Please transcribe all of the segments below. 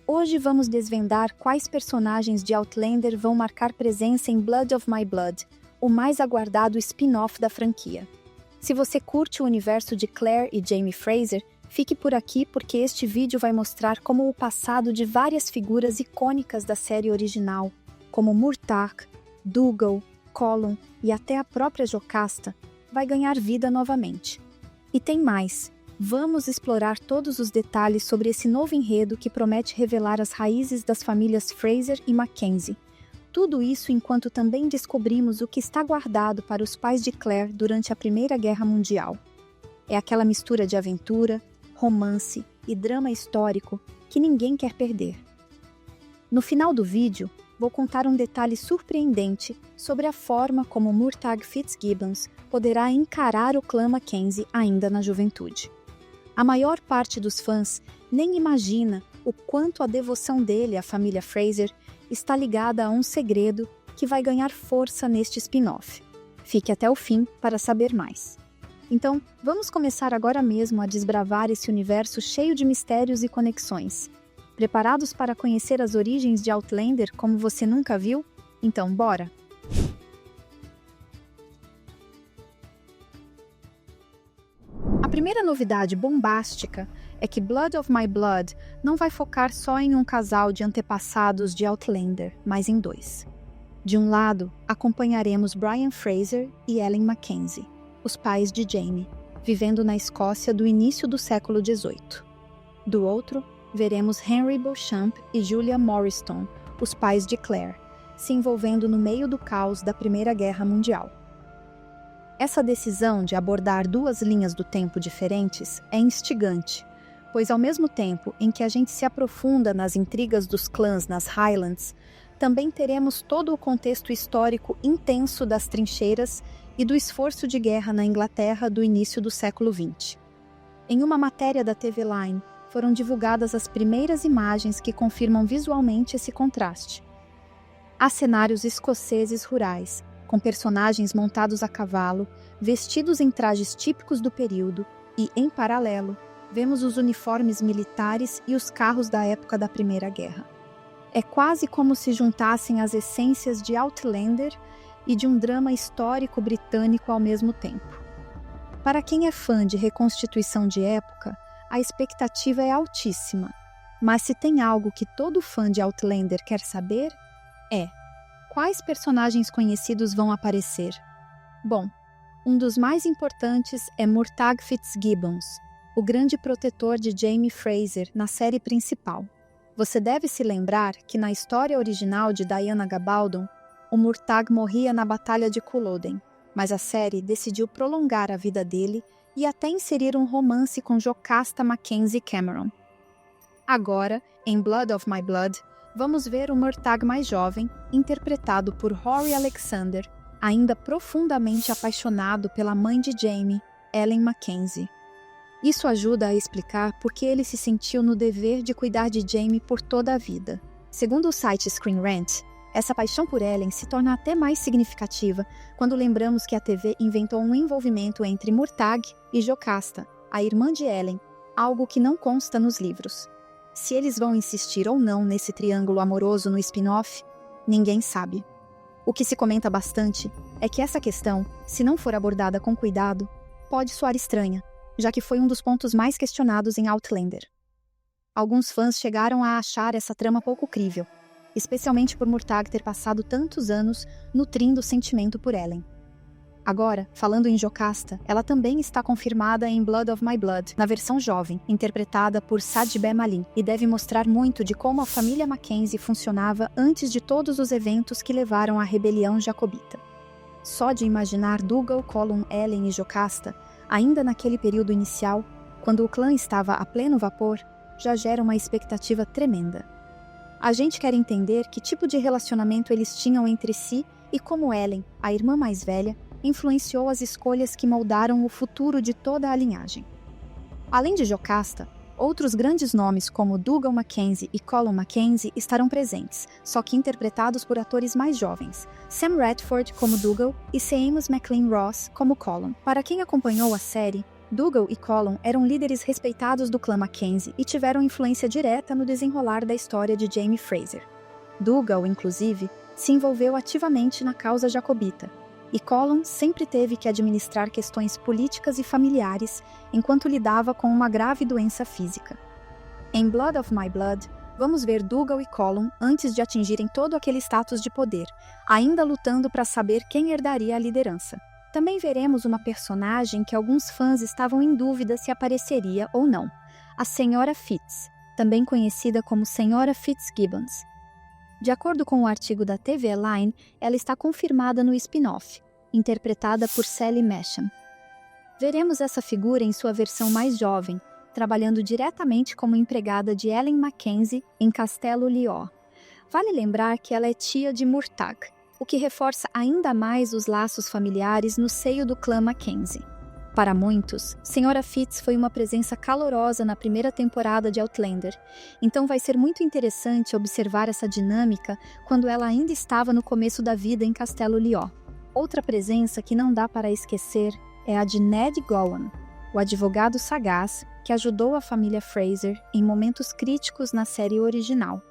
Hoje vamos desvendar quais personagens de Outlander vão marcar presença em Blood of My Blood, o mais aguardado spin-off da franquia. Se você curte o universo de Claire e Jaime Fraser, fique por aqui porque este vídeo vai mostrar como o passado de várias figuras icônicas da série original, como Murtagh, Dougal, Colum e até a própria Jocasta, vai ganhar vida novamente. E tem mais! Vamos explorar todos os detalhes sobre esse novo enredo que promete revelar as raízes das famílias Fraser e Mackenzie. Tudo isso enquanto também descobrimos o que está guardado para os pais de Claire durante a Primeira Guerra Mundial. É aquela mistura de aventura, romance e drama histórico que ninguém quer perder. No final do vídeo, vou contar um detalhe surpreendente sobre a forma como Murtagh Fitzgibbons poderá encarar o clã Mackenzie ainda na juventude. A maior parte dos fãs nem imagina o quanto a devoção dele à família Fraser está ligada a um segredo que vai ganhar força neste spin-off. Fique até o fim para saber mais. Então, vamos começar agora mesmo a desbravar esse universo cheio de mistérios e conexões. Preparados para conhecer as origens de Outlander como você nunca viu? Então, bora! A primeira novidade bombástica é que Blood of My Blood não vai focar só em um casal de antepassados de Outlander, mas em dois. De um lado, acompanharemos Brian Fraser e Ellen Mackenzie, os pais de Jaime, vivendo na Escócia do início do século XVIII. Do outro, veremos Henry Beauchamp e Julia Morriston, os pais de Claire, se envolvendo no meio do caos da Primeira Guerra Mundial. Essa decisão de abordar duas linhas do tempo diferentes é instigante, pois ao mesmo tempo em que a gente se aprofunda nas intrigas dos clãs nas Highlands, também teremos todo o contexto histórico intenso das trincheiras e do esforço de guerra na Inglaterra do início do século XX. Em uma matéria da TV Line, foram divulgadas as primeiras imagens que confirmam visualmente esse contraste. Há cenários escoceses rurais, com personagens montados a cavalo, vestidos em trajes típicos do período e, em paralelo, vemos os uniformes militares e os carros da época da Primeira Guerra. É quase como se juntassem as essências de Outlander e de um drama histórico britânico ao mesmo tempo. Para quem é fã de reconstituição de época, a expectativa é altíssima, mas se tem algo que todo fã de Outlander quer saber, é: quais personagens conhecidos vão aparecer? Bom, um dos mais importantes é Murtagh Fitzgibbons, o grande protetor de Jaime Fraser na série principal. Você deve se lembrar que na história original de Diana Gabaldon, o Murtagh morria na Batalha de Culloden, mas a série decidiu prolongar a vida dele e até inserir um romance com Jocasta Mackenzie Cameron. Agora, em Blood of My Blood, vamos ver o Murtagh mais jovem, interpretado por Rory Alexander, ainda profundamente apaixonado pela mãe de Jaime, Ellen Mackenzie. Isso ajuda a explicar por que ele se sentiu no dever de cuidar de Jaime por toda a vida. Segundo o site Screen Rant, essa paixão por Ellen se torna até mais significativa quando lembramos que a TV inventou um envolvimento entre Murtagh e Jocasta, a irmã de Ellen, algo que não consta nos livros. Se eles vão insistir ou não nesse triângulo amoroso no spin-off, ninguém sabe. O que se comenta bastante é que essa questão, se não for abordada com cuidado, pode soar estranha, já que foi um dos pontos mais questionados em Outlander. Alguns fãs chegaram a achar essa trama pouco crível, especialmente por Murtagh ter passado tantos anos nutrindo o sentimento por Ellen. Agora, falando em Jocasta, ela também está confirmada em Blood of My Blood, na versão jovem, interpretada por Sadibeh Malin, e deve mostrar muito de como a família Mackenzie funcionava antes de todos os eventos que levaram à rebelião jacobita. Só de imaginar Dougal, Colum, Ellen e Jocasta, ainda naquele período inicial, quando o clã estava a pleno vapor, já gera uma expectativa tremenda. A gente quer entender que tipo de relacionamento eles tinham entre si e como Ellen, a irmã mais velha, influenciou as escolhas que moldaram o futuro de toda a linhagem. Além de Jocasta, outros grandes nomes como Dougal Mackenzie e Colum Mackenzie estarão presentes, só que interpretados por atores mais jovens, Sam Radford como Dougal e Seamus MacLean Ross como Colum. Para quem acompanhou a série, Dougal e Colum eram líderes respeitados do clã Mackenzie e tiveram influência direta no desenrolar da história de Jaime Fraser. Dougal, inclusive, se envolveu ativamente na causa jacobita, e Colum sempre teve que administrar questões políticas e familiares enquanto lidava com uma grave doença física. Em Blood of My Blood, vamos ver Dougal e Colum antes de atingirem todo aquele status de poder, ainda lutando para saber quem herdaria a liderança. Também veremos uma personagem que alguns fãs estavam em dúvida se apareceria ou não, a Senhora Fitz, também conhecida como Senhora Fitzgibbons. De acordo com o artigo da TV Line, ela está confirmada no spin-off, interpretada por Sally Masham. Veremos essa figura em sua versão mais jovem, trabalhando diretamente como empregada de Ellen Mackenzie em Castelo Lior. Vale lembrar que ela é tia de Murtagh, o que reforça ainda mais os laços familiares no seio do clã Mackenzie. Para muitos, Senhora Fitz foi uma presença calorosa na primeira temporada de Outlander, então vai ser muito interessante observar essa dinâmica quando ela ainda estava no começo da vida em Castelo Lior. Outra presença que não dá para esquecer é a de Ned Gowan, o advogado sagaz que ajudou a família Fraser em momentos críticos na série original.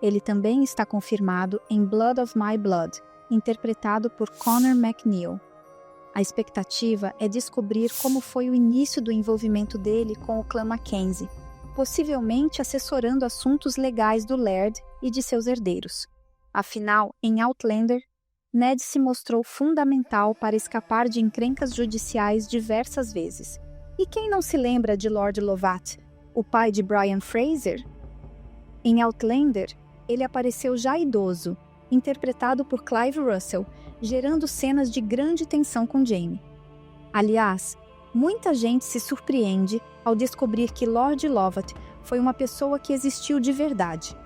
Ele também está confirmado em Blood of My Blood, interpretado por Connor McNeil. A expectativa é descobrir como foi o início do envolvimento dele com o clã Mackenzie, possivelmente assessorando assuntos legais do Laird e de seus herdeiros. Afinal, em Outlander, Ned se mostrou fundamental para escapar de encrencas judiciais diversas vezes. E quem não se lembra de Lord Lovat, o pai de Brian Fraser? Em Outlander, ele apareceu já idoso, interpretado por Clive Russell, gerando cenas de grande tensão com Jaime. Aliás, muita gente se surpreende ao descobrir que Lord Lovat foi uma pessoa que existiu de verdade.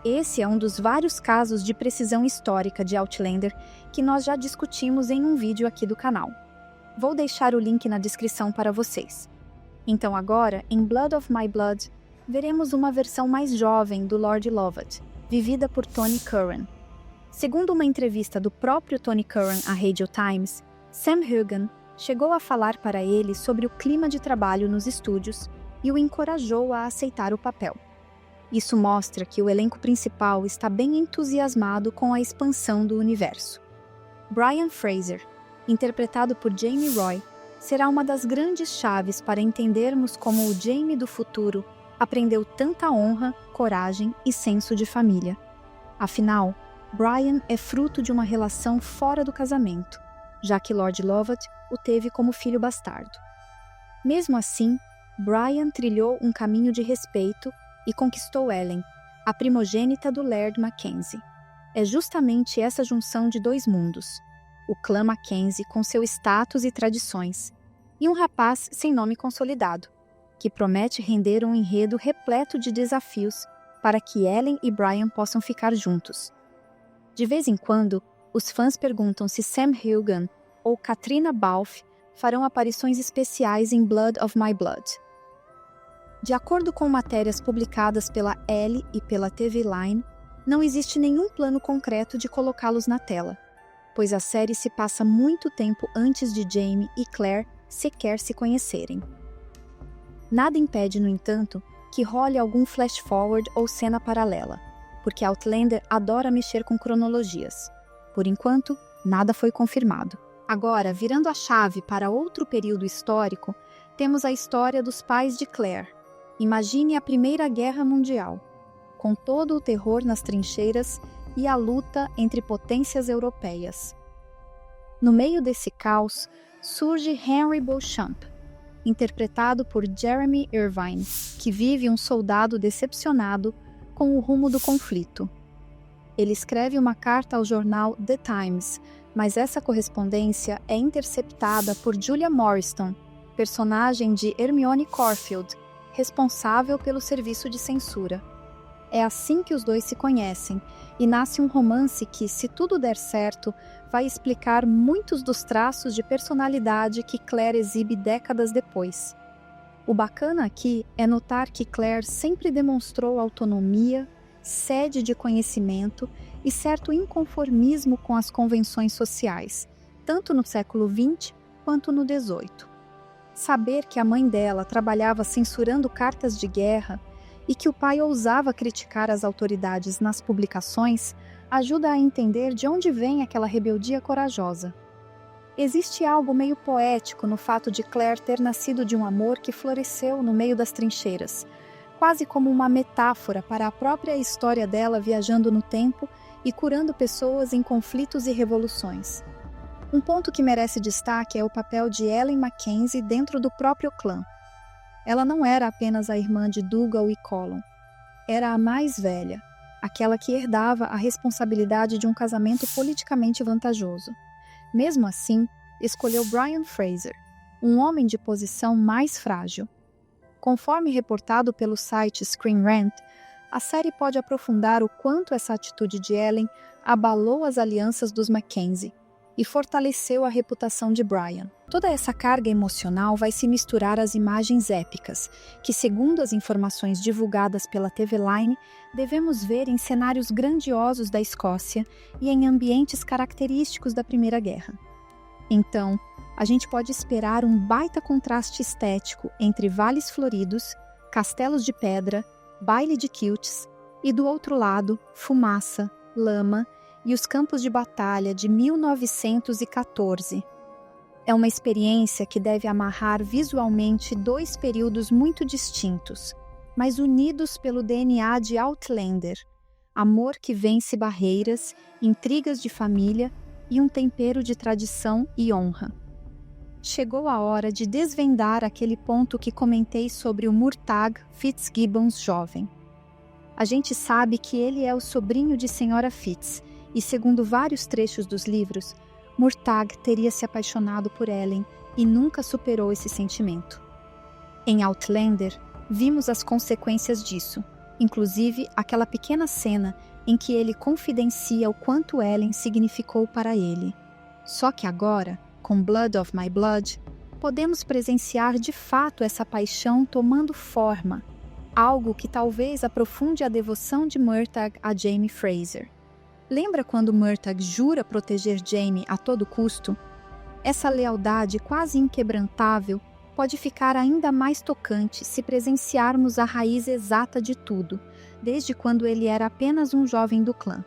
Esse é um dos vários casos de precisão histórica de Outlander que nós já discutimos em um vídeo aqui do canal. Vou deixar o link na descrição para vocês. Então agora, em Blood of My Blood, veremos uma versão mais jovem do Lord Lovat, vivida por Tony Curran. Segundo uma entrevista do próprio Tony Curran à Radio Times, Sam Heughan chegou a falar para ele sobre o clima de trabalho nos estúdios e o encorajou a aceitar o papel. Isso mostra que o elenco principal está bem entusiasmado com a expansão do universo. Brian Fraser, interpretado por Jaime Roy, será uma das grandes chaves para entendermos como o Jaime do futuro aprendeu tanta honra, coragem e senso de família. Afinal, Brian é fruto de uma relação fora do casamento, já que Lord Lovat o teve como filho bastardo. Mesmo assim, Brian trilhou um caminho de respeito e conquistou Ellen, a primogênita do Laird Mackenzie. É justamente essa junção de dois mundos, o clã Mackenzie com seu status e tradições, e um rapaz sem nome consolidado, que promete render um enredo repleto de desafios para que Ellen e Brian possam ficar juntos. De vez em quando, os fãs perguntam se Sam Heughan ou Caitriona Balfe farão aparições especiais em Blood of My Blood. De acordo com matérias publicadas pela Elle e pela TV Line, não existe nenhum plano concreto de colocá-los na tela, pois a série se passa muito tempo antes de Jaime e Claire sequer se conhecerem. Nada impede, no entanto, que role algum flash-forward ou cena paralela, porque Outlander adora mexer com cronologias. Por enquanto, nada foi confirmado. Agora, virando a chave para outro período histórico, temos a história dos pais de Claire. Imagine a Primeira Guerra Mundial, com todo o terror nas trincheiras e a luta entre potências europeias. No meio desse caos, surge Henry Beauchamp, interpretado por Jeremy Irvine, que vive um soldado decepcionado com o rumo do conflito. Ele escreve uma carta ao jornal The Times, mas essa correspondência é interceptada por Julia Morriston, personagem de Hermione Corfield, responsável pelo serviço de censura. É assim que os dois se conhecem, e nasce um romance que, se tudo der certo, vai explicar muitos dos traços de personalidade que Claire exibe décadas depois. O bacana aqui é notar que Claire sempre demonstrou autonomia, sede de conhecimento e certo inconformismo com as convenções sociais, tanto no século XX quanto no XVIII. Saber que a mãe dela trabalhava censurando cartas de guerra e que o pai ousava criticar as autoridades nas publicações ajuda a entender de onde vem aquela rebeldia corajosa. Existe algo meio poético no fato de Claire ter nascido de um amor que floresceu no meio das trincheiras, quase como uma metáfora para a própria história dela viajando no tempo e curando pessoas em conflitos e revoluções. Um ponto que merece destaque é o papel de Ellen Mackenzie dentro do próprio clã. Ela não era apenas a irmã de Dougal e Colin. Era a mais velha, aquela que herdava a responsabilidade de um casamento politicamente vantajoso. Mesmo assim, escolheu Brian Fraser, um homem de posição mais frágil. Conforme reportado pelo site Screen Rant, a série pode aprofundar o quanto essa atitude de Ellen abalou as alianças dos Mackenzie e fortaleceu a reputação de Brian. Toda essa carga emocional vai se misturar às imagens épicas, que, segundo as informações divulgadas pela TV Line, devemos ver em cenários grandiosos da Escócia e em ambientes característicos da Primeira Guerra. Então, a gente pode esperar um baita contraste estético entre vales floridos, castelos de pedra, baile de quilts e, do outro lado, fumaça, lama e os campos de batalha de 1914. É uma experiência que deve amarrar visualmente dois períodos muito distintos, mas unidos pelo DNA de Outlander, amor que vence barreiras, intrigas de família e um tempero de tradição e honra. Chegou a hora de desvendar aquele ponto que comentei sobre o Murtagh Fitzgibbons jovem. A gente sabe que ele é o sobrinho de Senhora Fitz, e segundo vários trechos dos livros, Murtagh teria se apaixonado por Ellen e nunca superou esse sentimento. Em Outlander, vimos as consequências disso, inclusive aquela pequena cena em que ele confidencia o quanto Ellen significou para ele. Só que agora, com Blood of My Blood, podemos presenciar de fato essa paixão tomando forma, algo que talvez aprofunde a devoção de Murtagh a Jaime Fraser. Lembra quando Murtagh jura proteger Jaime a todo custo? Essa lealdade quase inquebrantável pode ficar ainda mais tocante se presenciarmos a raiz exata de tudo, desde quando ele era apenas um jovem do clã.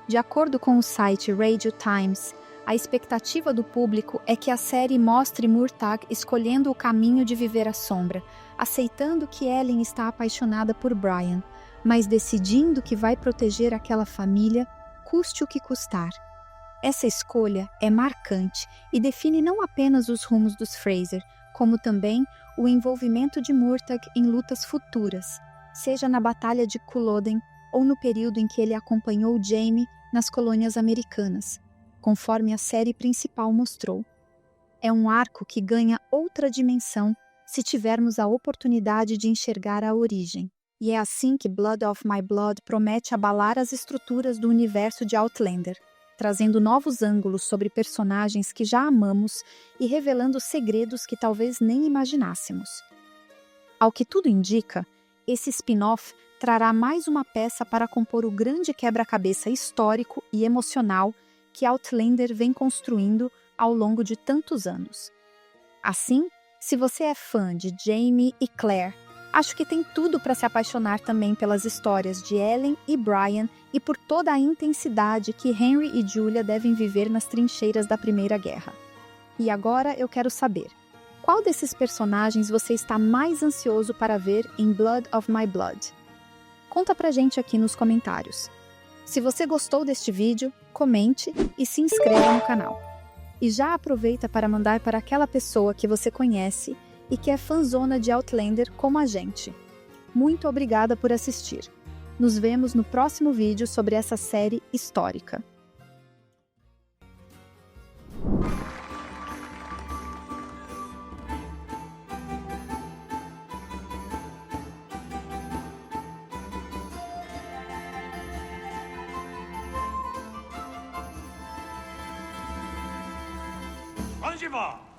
De acordo com o site Radio Times, a expectativa do público é que a série mostre Murtagh escolhendo o caminho de viver à sombra, aceitando que Ellen está apaixonada por Brian, mas decidindo que vai proteger aquela família, custe o que custar. Essa escolha é marcante e define não apenas os rumos dos Fraser, como também o envolvimento de Murtagh em lutas futuras, seja na Batalha de Culloden ou no período em que ele acompanhou Jaime nas colônias americanas, conforme a série principal mostrou. É um arco que ganha outra dimensão se tivermos a oportunidade de enxergar a origem. E é assim que Blood of My Blood promete abalar as estruturas do universo de Outlander, trazendo novos ângulos sobre personagens que já amamos e revelando segredos que talvez nem imaginássemos. Ao que tudo indica, esse spin-off trará mais uma peça para compor o grande quebra-cabeça histórico e emocional que Outlander vem construindo ao longo de tantos anos. Assim, se você é fã de Jaime e Claire, acho que tem tudo para se apaixonar também pelas histórias de Ellen e Brian e por toda a intensidade que Henry e Julia devem viver nas trincheiras da Primeira Guerra. E agora eu quero saber, qual desses personagens você está mais ansioso para ver em Blood of My Blood? Conta pra gente aqui nos comentários. Se você gostou deste vídeo, comente e se inscreva no canal. E já aproveita para mandar para aquela pessoa que você conhece e que é fãzona de Outlander como a gente. Muito obrigada por assistir. Nos vemos no próximo vídeo sobre essa série histórica. Onde vai?